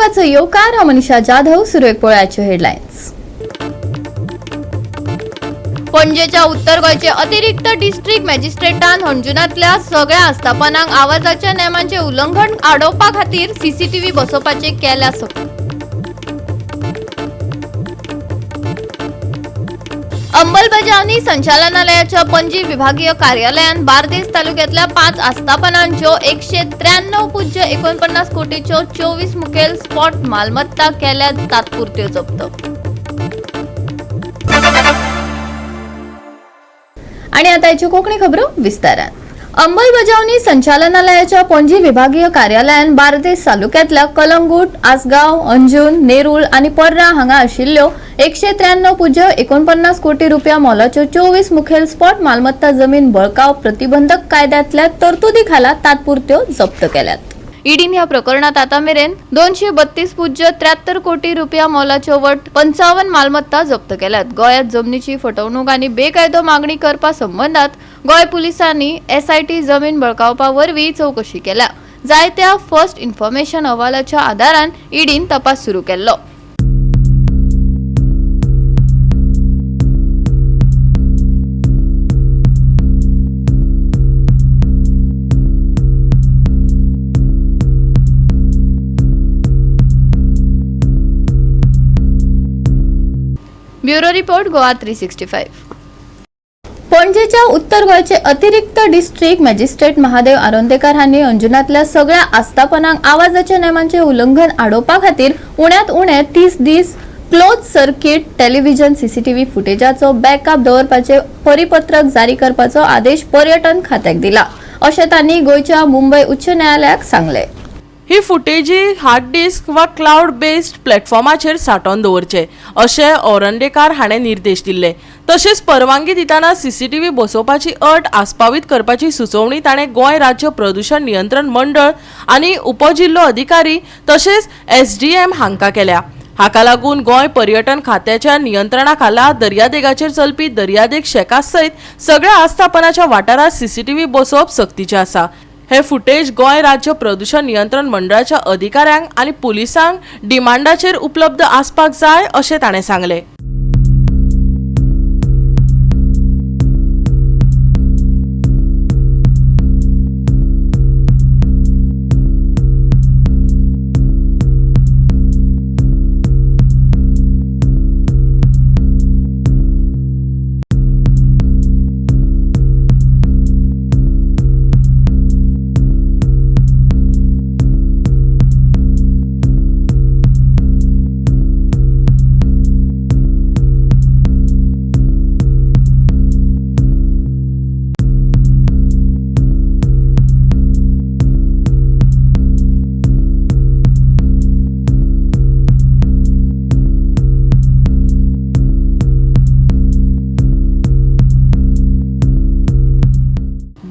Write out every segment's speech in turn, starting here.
विभागाचो येवकार मनीषा जाधव. सुरू एक पोळ्याच्यो हेडलायन्स. पणजेच्या उत्तर गोंयचे अतिरिक्त डिस्ट्रिक्ट मॅजिस्ट्रेटान अंजुनांतल्या सगळ्या आस्थापनांक आवाजाच्या नेमांचे उल्लंघन आडोवपा खातीर सीसीटीव्ही बसोवपाचे केल्या सक्ती. अंमलबजावणी संचालनालयाच्या पणजी विभागीय कार्यालयान बार्देस तालुक्यातल्या 5 आस्थापनांच्यो 193.49 कोटीच्यो 24 मुखेल स्पॉट मालमत्ता केल्या तात्पुरत्यो जप्त. आणि आता याची कोंकणी खबरो विस्तारान. अंमलबजावणी संचालनालयाच्या पणजी विभागीय कार्यालयान बार्देस तालुक्यातल्या कलंगूट, आसगाव, अंजुन, नेरूळ आणि पर्रा हांगा आशिल्ल्यो 193.49 कोटी रुपया मोलाच्यो 24 मुखेल स्पॉट मालमत्ता जमीन बळकाव प्रतिबंधक कायद्यातल्या तरतुदी खाला तात्पुरत्यो जप्त केल्यात. ईडीन ह्या प्रकरणात आतामेरेन 232.73 कोटी रुपया मोलाच्यो वट 55 मालमत्ता जप्त केल्यात. गोयात जमनीची फटवणूक आणि बेकायदो मागणी करपा संबंधात गोय पुलिसांनी एसआयटी जमीन बळकावपा वरवीं चौकशी केल्या. जायत्या फर्स्ट इन्फॉर्मेशन अहवालाच्या आधारान ईडीन तपास सुरू केल्लो. Bureau report Goa 365. पणजेच्या उत्तर गोयचे अतिरिक्त डिस्ट्रिक्ट मॅजिस्ट्रेट महादेव आरोंदेकर हांनी अंजुनांतल्या सगळ्या आस्थापनांक आवाजाच्या नेमांचे उल्लंघन आडोवपा खातीर उण्यात उणे 30 दीस क्लोज सर्किट टेलिव्हिजन सीसीटीव्ही फुटेजाचो बॅकअप दवरपाचे परिपत्रक जारी करपाचो आदेश पर्यटन खात्याक दिला, अशें तांणी गोयच्या मुंबय उच्च न्यायालयाक सांगले. ही फुटेजी हार्ड डिस्क वा क्लाउड बेस्ड प्लॅटफॉर्माचेर सांठोवन दवरचे अशें औरंडेकार हाणें निर्देश दिल्ले. तशेंच परवानगी दिताना सीसीटीव्ही बसोवपाची अट आस्पावीत करपाची सुचोवणी ताणें गोंय राज्य प्रदूषण नियंत्रण मंडळ आनी उपजिल्लो अधिकारी तशेंच एसडीएम हांकां केल्या. हाका लागून गोंय पर्यटन खात्याच्या नियंत्रणा खाला दर्यादेगाचेर चलपी दर्यादेग शेका सयत सगळ्या आस्थापनाच्या वाठारात सीसीटीव्ही बसोवप सक्तीचें आसा. हे फुटेज गोंय राज्य प्रदूषण नियंत्रण मंडळाच्या अधिकाऱ्यांक आनी पुलिसांक डिमांडाचेर उपलब्ध आसपाक जाय अशें ताणें सांगलें.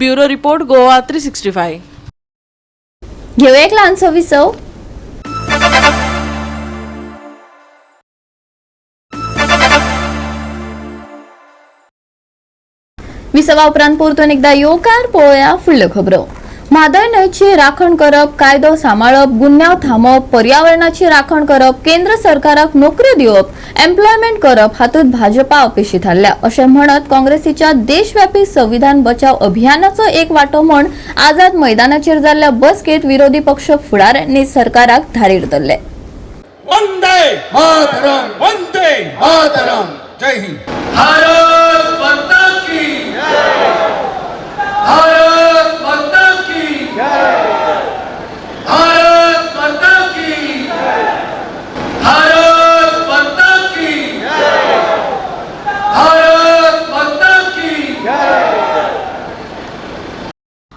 Bureau report Goa 365. घेऊ एक ल्हानसो विसव. विसवा उपरांत परतून एकदा येवकार पळोवया फुडल्यो खबरो. म्हादय न्हंयची राखण करप, कायदो सांबाळप, गुन्यांव थांबप, पर्यावरणाची राखण करप, केंद्र सरकाराक नोकऱ्यो दिवप, एम्प्लॉयमेंट करप हातूंत भाजपा अपेशी थारल्या अशें म्हणत काँग्रेसीच्या देशव्यापी संविधान बचाव अभियानाचो एक वांटो म्हूण आझाद मैदानाचेर जाल्ल्या बसकेत विरोधी पक्ष फुडाऱ्यांनी सरकाराक धारेर धरले. वंदे मातरम, वंदे मातरम. जय हिंद. भारत माता की जय. भारत माता की जय. भारत माता की जय. भारत माता की जय. भारत माता की जय.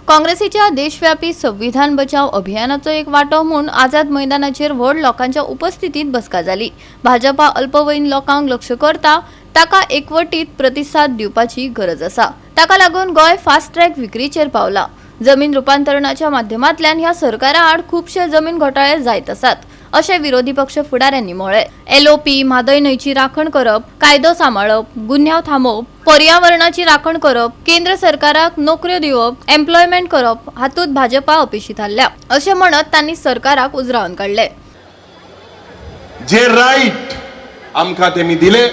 काँग्रेसीच्या देशव्यापी संविधान बचाव अभियानाचो एक वांटो म्हूण आझाद मैदानाचेर व्हड लोकांच्या उपस्थितीत बसका जाली. भाजपा अल्पवयीन लोकांक लक्ष करता ताका एकवटीत प्रतिसाद दिवपाची गरज आसा. ताका लागून गोंय फास्ट ट्रॅक विक्रीचेर पावला. जमीन रूपांतरणाच्या माध्यमांतल्यान ह्या सरकारा आड खुबशे जमीन घोटाळे जायत आसात अशें विरोधी पक्ष फुडाऱ्यांनी म्हळें. एलओपी, म्हादय न्हंयची राखण करप, कायदो सांबाळप, गुन्यांव थांबोवप, पर्यावरणाची राखण करप, केंद्र सरकाराक नोकऱ्यो दिवप, एम्प्लॉयमेंट करप हातूंत भाजपा अपेशी थारल्या अशें म्हणत तांणी सरकाराक उजरावन काडले. जे राईट आमकां तेमी दिले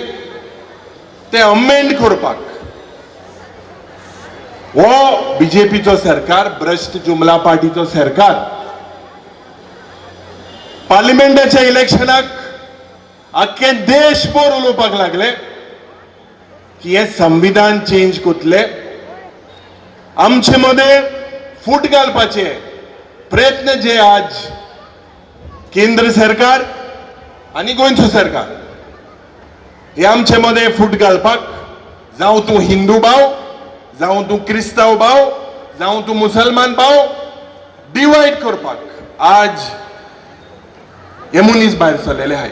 ते अमेंड करपाक हो बीजेपीचो सरकार, भ्रष्ट जुमला पार्टीचो सरकार पार्लिमेंटाच्या इलेक्शनाक आख्खे देशभर उलोवपाक लागले की हे संविधान चेंज कोतले, आमचे मध्ये फूट घालपाचे प्रयत्न जे आज केंद्र सरकार आणि गोंयचो सरकार हे आमचे मध्ये फूट घालपाक, जावं तूं हिंदू भाव, जावं तूं क्रिस्ताव भाव, जावं तूं मुसलमान भाव, डिवायड करपाक आज हे मनीस भायर सरलेले आहाय.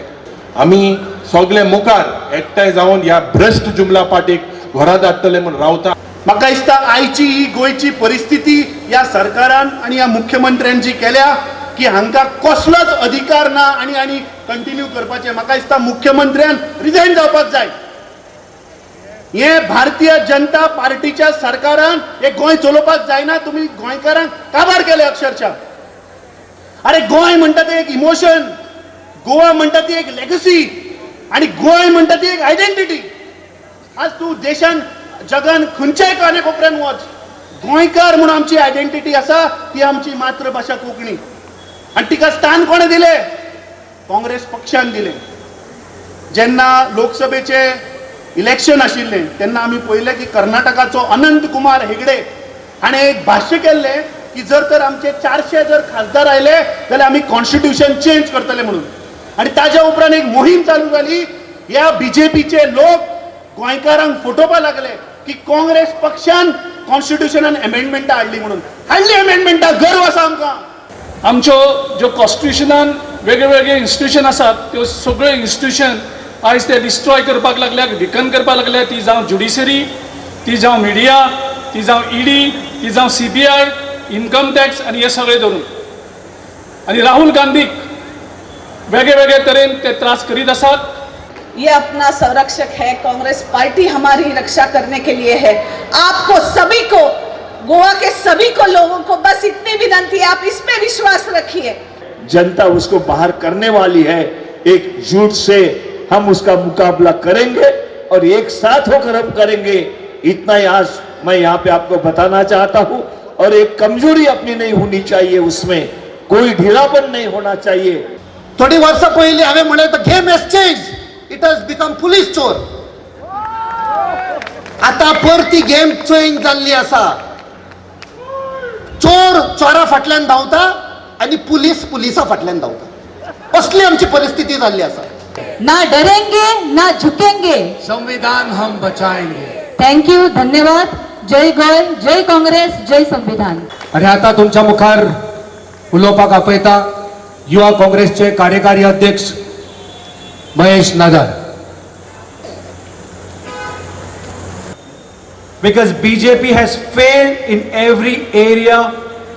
आमी सगळे मुखार एकठांय जावन ह्या भ्रष्ट जुमला पार्टीक घरात हाडटले म्हूण रावता. म्हाका दिसता आयची ही गोंयची परिस्थिती ह्या सरकारान आणि ह्या मुख्यमंत्र्यान जी केल्या की हांकां कसलोच अधिकार ना आणि कंटिन्यू करपाचे. म्हाका दिसता मुख्यमंत्र्यान रिजायन जावपाक जाय. हे भारतीय जनता पार्टीच्या सरकारान हे गोंय चलोवपाक जायना. तुम्ही गोंयकारांक काबार केले अक्षरशः. अरे गोंय म्हणटा ते एक इमोशन, गोवा म्हणटा ती एक लेगसी आणि गोंय म्हणटा ती एक आयडेंटिटी. आज तू देशान जगान खंयच्याय कानेकोपऱ्यान वच, गोंयकार म्हणून आमची आयडेंटिटी आसा ती आमची मातृभाषा कोंकणी. आणि तिका स्थान कोणे दिले? काँग्रेस पक्षान दिले. जेन्ना लोकसभेचे इलेक्शन आशिल्ले तेन्ना आमी पळयलें की कर्नाटकाचो अनंत कुमार हेगडे हाणें एक भाश्य केल्लें की जर तर आमचे 400 जर खासदार आयले जाल्यार आमी कॉन्स्टिट्यूशन चेंज करतले म्हणून. आणि ताज्या उपरांत एक मोहीम चालू जाली. ह्या बीजेपीचे लोक गोंयकारांक फटोवपाक लागले की काँग्रेस पक्षान कॉन्स्टिट्यूशनान अमेंडमेंटां हाडली म्हणून. हाडली अमेंडमेंटां, गर्व आसा आमकां. आमच्यो ज्यो कॉन्स्टिट्यूशनान वेगळे वेगळे इन्स्टिट्यूशन आसात त्यो सगळ्यो इन्स्टिट्यूशन आयज ते डिस्ट्रॉय करपाक लागल्यात, विकन करपाक लागल्यात. ती जावं ज्युडिशरी, ती जावं मिडिया, ती जावं ईडी, ती जावं CBI, इन्कम टॅक्स आनी हे सगळे धरून. आनी राहुल गांधीक वेगळे वेगळे तरेन ते त्रास करीत आसात. ये अपना संरक्षक है, कांग्रेस पार्टी हमारी रक्षा करने के लिए है. आपको सभी को, गोवा के सभी को, लोगों को बस इतनी विनती है, आप इस पे विश्वास रखिए. जनता उसको बाहर करने वाली है. एकजुट से हम उसका मुकाबला करेंगे और एक साथ होकर हम करेंगे. इतना ही आज मैं यहाँ पे आपको बताना चाहता हूँ. और एक कमजोरी अपनी नहीं होनी चाहिए, उसमें कोई ढीलापन नहीं होना चाहिए. थोडी वर्ष पहिले हांवें म्हळें the game has change, it has become police चोर. आता परती गेम चेंज जाल्ली आसा. चोर चोरा फाटल्यान धांवता आणि पुलीस पुलिसा फाटल्यान धांवता. असली आमची परिस्थिती जाल्ली आसा. ना डरेंगे ना झुकेंगे, संविधान हम बचाएंगे. थँक यू, धन्यवाद. जय गोय, जय काँग्रेस, जय संविधान. आणि आता तुमच्या मुखार उलोवपाक आपयता युवा काँग्रेसचे कार्यकारी अध्यक्ष महेश नादार. Because BJP has failed in every area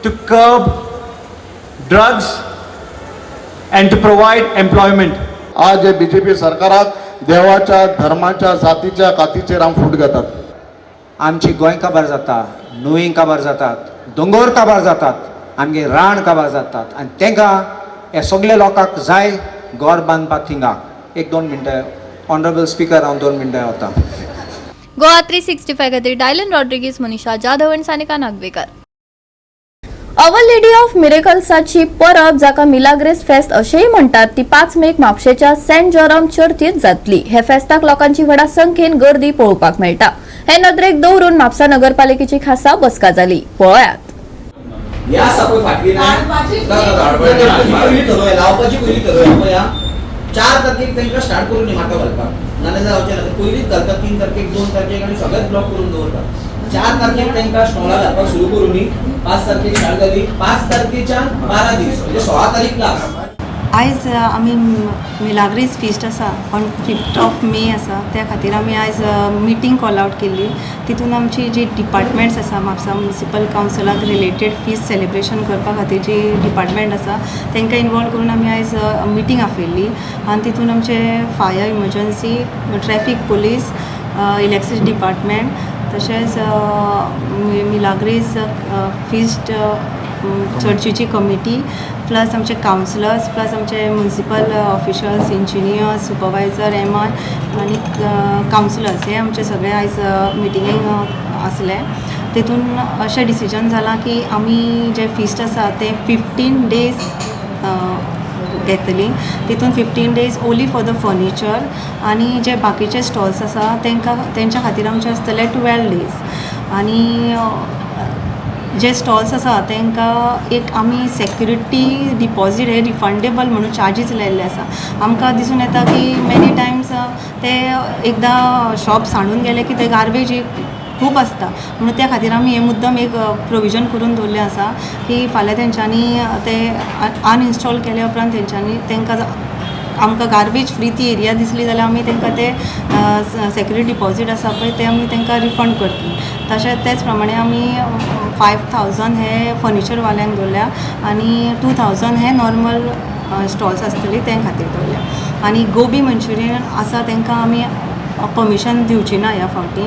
to curb drugs and to provide employment. आज हे बीजेपी सरकाराक देवाच्या, धर्माच्या, जातीच्या, कातीचे राम फूट घेतात. आमची गोंय काबार जाता, न्हंय काबार जातात, दोंगर काबार जातात, आमगे रान काबार जातात. आनी तांकां हे सगळे लोकांक जाय घर बांदपाक थिंगा. 1-2 मिनटां ऑनरेबल स्पीकर, हांव 2 मिनटां वता. गोवा 365 खातीर डायलन रॉड्रिगीज, मनीषा जाधव आनी Sanika Nagvekar. Our lady of मिरेकल्साची परब, जाका मिलाग्रेस फेस्त अशेंय म्हणटात, ती 5 मेक म्हापशेच्या सेंट जॉरम चर्चीत जातली. हे फेस्ताक लोकांची व्हडा संख्येन गर्दी पळोवपाक मेळटा. हे नदरेक दवरून म्हापसा नगरपालिकेची खासा बसका जाली. पळयात. लावपाची पयली ठरवया. 4 तारखेक तांकां स्टार्ट करून माका घालपाक, नाजाल्यार जावचें ना. पयलीच घालता 3 तारखेक, 2 तारखेक आनी सगळेच ब्लॉक करून दवरता. 4 तारखेक तांकां स्टॉलां घालपाक सुरू करून 5 तारखेक स्टार्ट जाली. 5 तारखेच्यान 12 दीस म्हणजे 16 तारीख लास्ट. आयज आमी मिलाग्रेस फिस्ट आसा ऑन 5th ऑफ मे आसा, त्या खातीर आमी आयज मिटींग कॉल आउट केल्ली. तितून आमची जी डिपार्टमेंट्स आसा, म्हापसा म्युनिसिपल कावन्सिलाक रिलेटेड फीस्ट सेलिब्रेशन करपा खातीर जी डिपार्टमेंट आसा तांकां इनवॉल्व करून आमी आयज मिटींग आपयल्ली. आनी तितून आमचे fire emergency, traffic police, electricity department, तशेंच मिलाग्रेस फिस्ट चर्चीची कमिटी प्लस आमचे कावन्सिलर्स प्लस आमचे municipal officials engineers supervisor MI आनी कावन्सिलर्स हे आमचे सगळे आयज मिटिंगेक आसले. तेतून अशें डिसिजन जालां की आमी जे फिस्ट आसा ते 15 days घेतली. तितून 15 days only for the furniture आनी जे बाकीचे स्टॉल्स आसा तेंच्या खातीर आमचे आसतले 12 days. आनी जे स्टॉल्स आसा तांकां एक आमी सेक्युरिटी डिपॉझीट हे रिफंडेबल म्हणून चार्जीस लायिल्ले आसा. आमकां दिसून येता की मेनी टायम्स ते एकदां शॉप सांडून गेले की ते गार्बेज खूब आसता म्हणून त्या खातीर आमी हे मुद्दम एक प्रोविजन करून दवरलें आसा की फाल्यां तेंच्यांनी ते अनइन्स्टॉल केल्या उपरांत तांकां आमकां गार्बेज फ्री ती एरिया दिसली जाल्यार आमी तांकां ते सेक्युरिटी डिपॉझीट आसा पळय ते आमी तांकां रिफंड करतली. तेच प्रमाणे आमी 5000 हे फर्निचरवाल्यांक दवरल्या आनी 2000 हे नॉर्मल स्टॉल्स आसतली ते खातीर दवरल्या. आनी गोबी मंचुरियन आसा तांकां आमी परमिशन दिवची ना ह्या फावटी.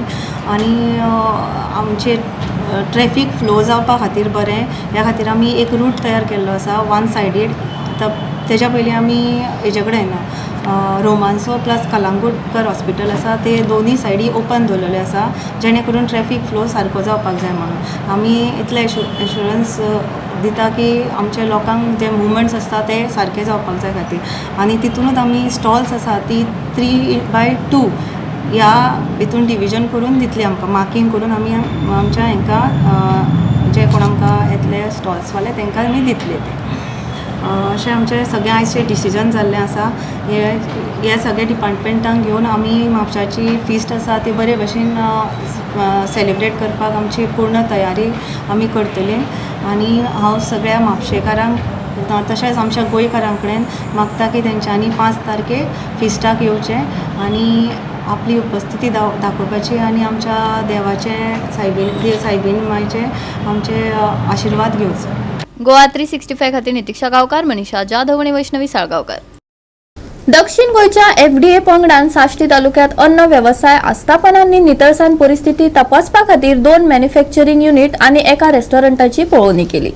आनी आमचे ट्रॅफिक फ्लो जावपा खातीर बरें ह्या खातीर आमी एक रूट तयार केल्लो आसा वन सायडीड. तेज्या पयलीं आमी हेजे कडेन रोमांसो प्लस कलांगूटकर हॉस्पिटल आसा ते दोनी सायडी ओपन दवरलेले आसा जेणे करून ट्रॅफिक फ्लो सारको जावपाक जाय म्हणून. आमी इतले एश्युरन्स दिता की आमच्या लोकांक जे मुवमेंट्स आसता ते सारके जावपाक जाय खातीर. आनी तितूनच आमी स्टॉल्स आसा ती 3/2 ह्या हितून डिविजन करून दितली आमकां मार्कींग करून आमी आमच्या हांकां जे कोण आमकां येतले स्टॉल्सवाले तांकां आमी दितले ते. अशें आमचें सगळें आयजचें डिसिजन जाल्लें आसा. हे सगळे डिपार्टमेंटांक घेवन आमी म्हापशाची फिस्ट आसा ती बरे भशेन सेलिब्रेट करपाक आमची पूर्ण तयारी आमी करतली. आनी हांव सगळ्या म्हापशेकारांक तशेंच आमच्या गोंयकारां कडेन मागता की तेंच्यांनी 5 तारखेक फिस्टाक येवचें आनी आपली उपस्थिती दाखोवपाची आनी आमच्या देवाचे सायबीण मायचे आमचे आशिर्वाद घेवचो. गोवा 365 खातीर नितीक्षा गांवकार, मनीषा जाधव आणि वैष्णवी साळगांवकर. दक्षिण गोंयच्या FDA पंगडान साश्टी तालुक्यात अन्न वेवसाय आस्थापनांनी नितळसाण परिस्थिती तपासपा खातीर 2 मॅन्युफॅक्चरिंग युनिट आणि एका रेस्टॉरंटाची पळोवणी केली.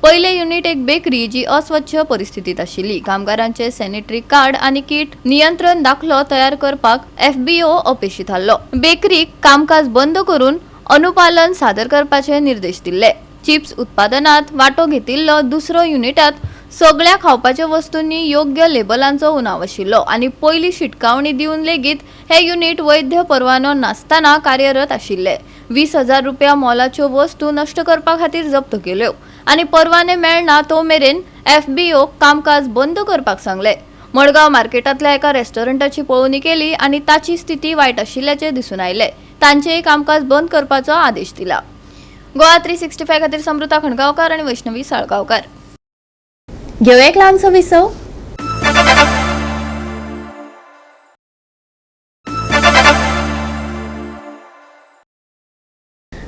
पहिले युनिट एक बेकरी जी अस्वच्छ परिस्थितीत आशिल्ली. कामगारांचे सॅनिटरी कार्ड आणि किट नियंत्रण दाखलो तयार करपाक FBO अपेक्षित आसलो. बेकरीक कामकाज बंद करून अनुपालन सादर करपाचे निर्देश दिले. चिप्स उत्पादनात वाटो घेतिल्लो दुसरो युनिटात सगळ्या खावपाच्या वस्तूंनी योग्य लेबलांचो उणाव आशिल्लो आनी पयली शिटकावणी दिवन लेगीत हे युनिट वैध परवानो नासतना कार्यरत आशिल्ले. 20,000 रुपया मोलाच्यो वस्तू नष्ट करपा खातीर जप्त केल्यो आनी परवाने मेळना तो मेरेन FBO कामकाज बंद करपाक सांगले. मडगांव मार्केटांतल्या एका रेस्टॉरंटाची पळोवणी केली आनी ताची स्थिती वायट आशिल्ल्याचे दिसून आयले. तांचेय कामकाज बंद करपाचो आदेश दिला. गोवा 365 खातीर समृता खणगांवकार आणि वैष्णवी साळगांवकार. घेऊ एक ल्हानसो विसव.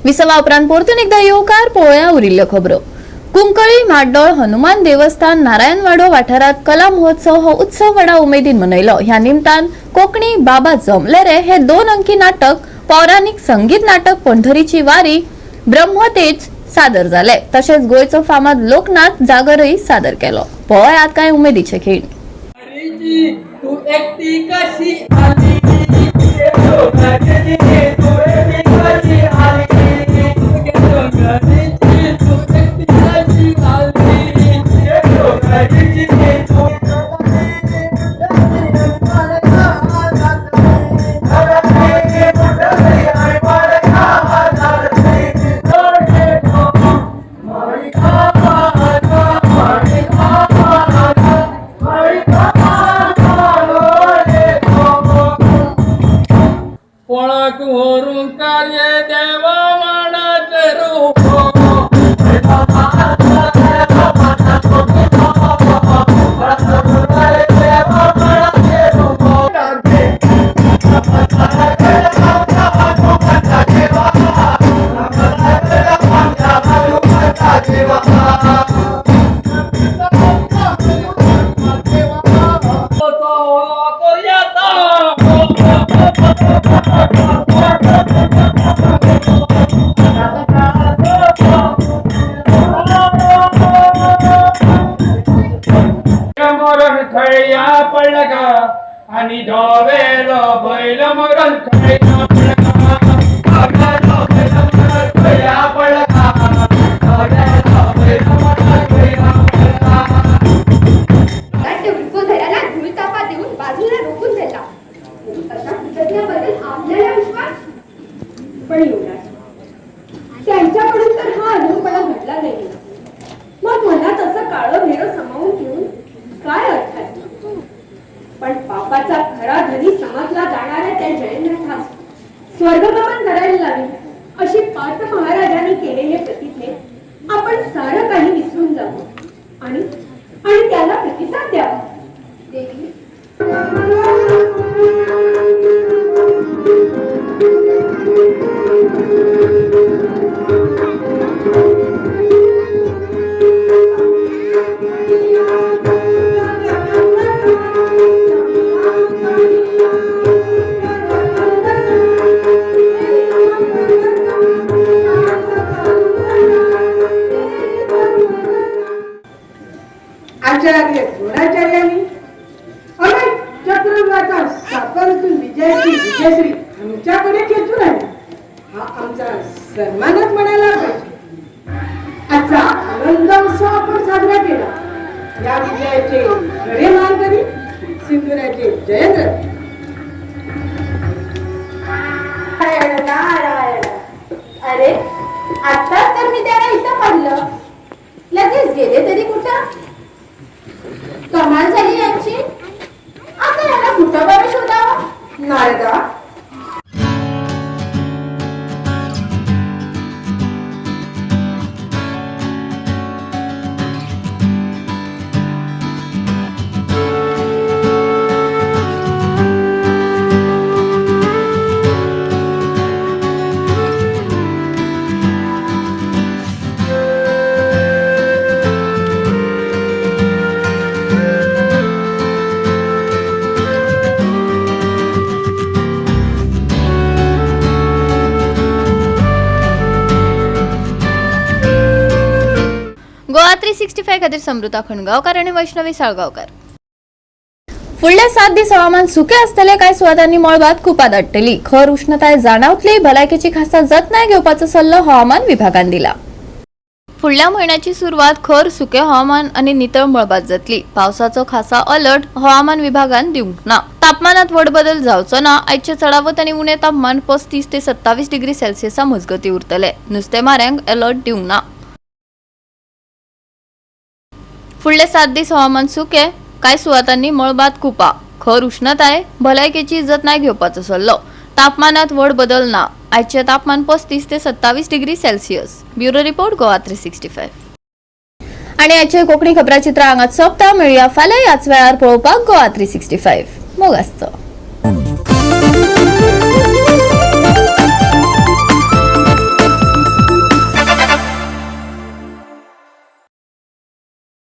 विसवा उपरांत परतून एकदा येवकार पळोवया उरिल्ल्यो खबरो. कुंकळी म्हाड्डोळ हनुमान देवस्थान नारायणवाडो वाठारात कला महोत्सव हो उत्सव व्हडा उमेदीन मनयलो. ह्या निमतान कोंकणी बाबा जमले रे हे 2 अंकी नाटक, पौराणिक संगीत नाटक पंढरीची वारी, ब्रह्मतेज सादर जाले. तशेंच गोंयचो फामाद लोकनाच जागरय सादर केलो. पळयात कांय उमेदीचे खीण. मरण खळया पडला का आणि धोवेलो बैल मरण खळया पडला का धोवेलो बैल मरण खळया पडला का धोवेलो बैल मरण खळया पडला नाट्य विकोधराला धुळतापा देऊन बाजूला रोखून दिला. अशा कृतज्ञाबद्दल आपल्याला विश्वास पण एवढा त्यांच्याकडून तर हा अनुभवपणा घडला नाही. मग मनात असं काळं भेरं समावून घेऊन काय अर्थ आहे? पण पापाचा खरा धनी समजला जाणाऱ्या त्या जयेंद्रनाथ स्वर्गगमन करायला लावी अशी पार्थ महाराजांनी केलेले प्रतिज्ञे आपण सारं काही विसरून जावं आणि त्याला प्रतिसाद द्यावा. देवी आचार्य द्रोणाचार्यांनी अनेक चक्रव्यूहाचा साकारातून विजयाची विजयश्री आमच्याकडे खेचून आली. हा आमचा सन्मानच म्हणायला पाहिजे. आजचा आनंद उत्सव आपण साजरा केला. या विजयाचे खरे मानकरी सिंधुराचे जयेंद्र. अरे आता तर मी त्याला इथं पाहिलं, लगेच गेले तरी कुठं? कमाल झाली यांची. आता याला कुठं बरं शोधावं? नारदा गोवा 365 खातीर समृता खणगांवकार आणि वैष्णवी साळगांवकार. फुडले 7 दीस हवामान सुके आसतले. कांय सुवातांनी मळबात खूप आदडटली. खर उष्णताय जाणवतली. भलायकेची खासा जतनाय घेवपाचो सल्लो हवामान विभागान दिला. फुडल्या म्हयन्याची सुरवात खर सुके हवामान आणि नितळ मळबात जातली. पावसाचो खासा अलर्ट हवामान विभागान दिवंक ना. तापमानात व्हड बदल जावचो ना. आयचे चडावत आणि उणे तापमान 35 ते 27 डिग्री सेल्सियसा मजगती उरतले. नुस्तेमाऱ्यांक अलर्ट दिवंक ना. फुडले 7 दीस हवामान सुके. कांय सुवातांनी मळबात कुपा. खर उष्णताय भलायकेची जतनाय घेवपाचो सल्लो. तापमानात व्हड बदल ना. आयचे तापमान 35 ते 27 degree Celsius. Bureau report Goa 365. आणि आजचे कोकणी खबराचित्र हांगाच सोंपता. मेळुया फाल्यां याच वेळार पळोवपाक गोवा 365. मोग आसचो.